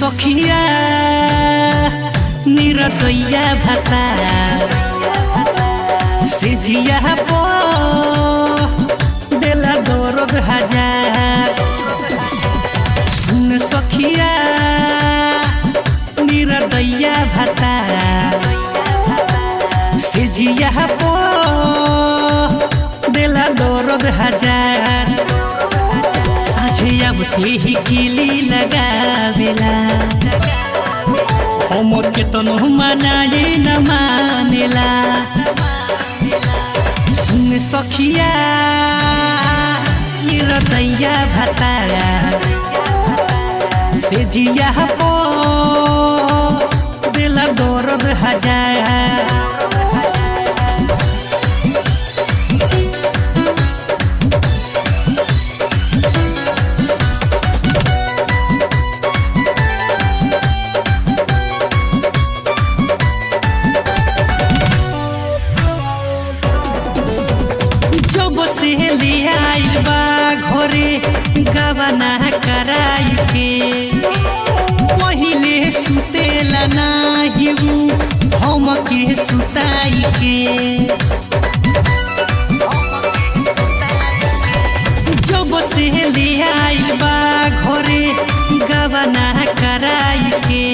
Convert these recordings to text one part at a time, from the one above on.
सखिया निरदैया भाता से जिया पो देला दर्द हजार। सुन सखिया निरदैया भाता से जिया पो देला दर्द हजार। अब तेही किली लगावेला हम के तनो मनाए न मानेला। सुन सखिया निरदैया भाता से जिया पो देला दर्द हजार। घरे गवना कराई के पहिले सुतेला नाही हम के सुताई के। जब से ले आइल बा घरे गवना कराई के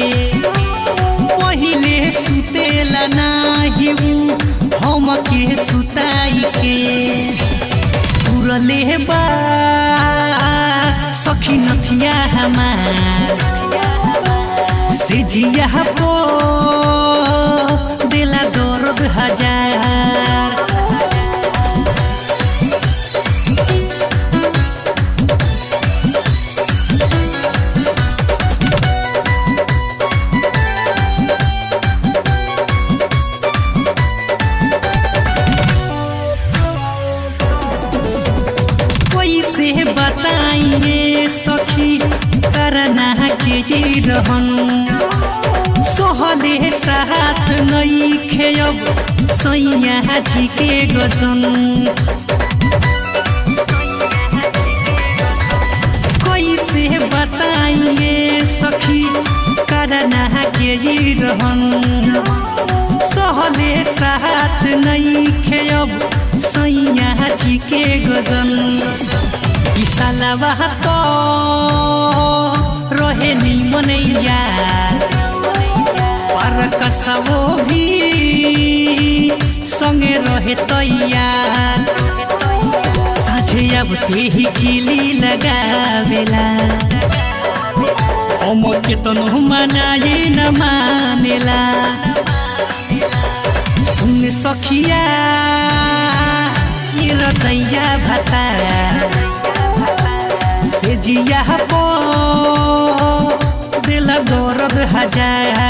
पहिले सुतेला नाही हम के सुताई के। ले बा सखी नथिया हमार से जिया पो देला दर्द हजार। से बताइए सखी करना के जी रहन सोहले साथ नहीं खेब सैया जी के गसन। कोई से बताइए सखी करना के जी रहन सोहले साथ नहीं खेब सैया जी के गजन। सालवा तो रहे निमन यार पर कसवो भी संगे रहे तैयार। साझे अब तेही किली लगावेला हम के तनो मनाए न मानेला। सुन सखिया निरदैया भाता से जिया पो देला दर्द हजार।